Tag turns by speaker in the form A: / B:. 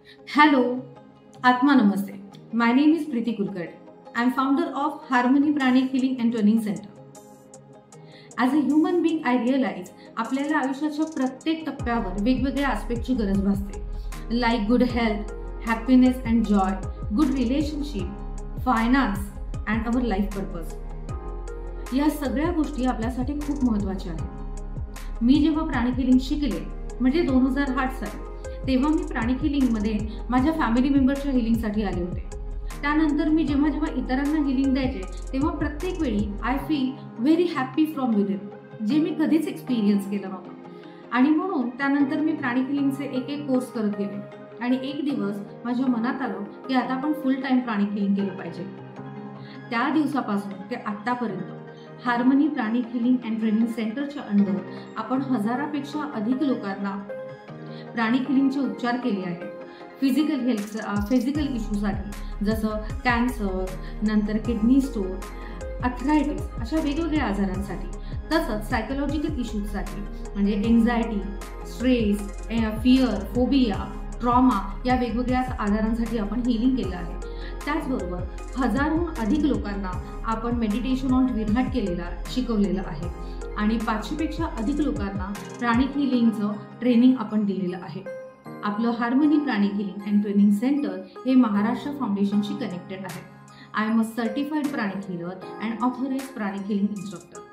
A: Hello, Atma Namaste. My name is Preeti Kulkarni. I am founder of Harmony Pranic Healing and Training Center. As a human being, I realize आपल्याला आयुष्याच्या प्रत्येक टप्प्यावर वेगवेगळ्या आस्पेक्टची गरज भासते. Like good health, happiness and joy, good relationship, finance and our life purpose. या सगळ्या गोष्टी आपल्यासाठी खूप महत्त्वाच्या आहेत. मी जेव्हा प्राणिक हिलिंग शिकले म्हणजे 2008 साली, तेव्हा मी प्राणिक हिलिंगमध्ये माझ्या फॅमिली मेंबरच्या हिलिंगसाठी आले होते. त्यानंतर मी जेव्हा इतरांना हिलिंग द्यायचे तेव्हा प्रत्येक वेळी I feel very happy from within, जे मी कधीच एक्सपिरियन्स केलं नव्हतं. आणि म्हणून त्यानंतर मी प्राणिक हिलिंगचे एक कोर्स करत गेले आणि एक दिवस माझ्या मनात आलं की आता आपण फुल टाइम प्राणिक हिलिंग केलं पाहिजे. त्या दिवसापासून ते आत्तापर्यंत harmony pranic healing and training सेंटरच्या अंडर आपण हजारापेक्षा अधिक लोकांना प्राणिक हिलिंगचे उपचार केले आहेत. फिजिकल इश्यूसाठी जसं कॅन्सर, नंतर किडनी स्टोन, अर्थरायटिस अशा वेगवेगळ्या आजारांसाठी, तसंच सायकोलॉजिकल इश्यूजसाठी म्हणजे anxiety, stress, fear, phobia, trauma या वेगवेगळ्या आजारांसाठी आपण हिलिंग केलं आहे. त्याचबरोबर हजारोहून अधिक लोकांना आपण मेडिटेशन ऑन ट्विन हार्ट शिकवलेलं आहे आणि 500पेक्षा अधिक लोकांना प्राणिक हिलिंगचं ट्रेनिंग आपण दिलेलं आहे. आपलं harmony pranic healing and training centre हे महाराष्ट्र फाउंडेशनशी कनेक्टेड आहे. I am a certified pranic healer and authorised pranic healing instructor.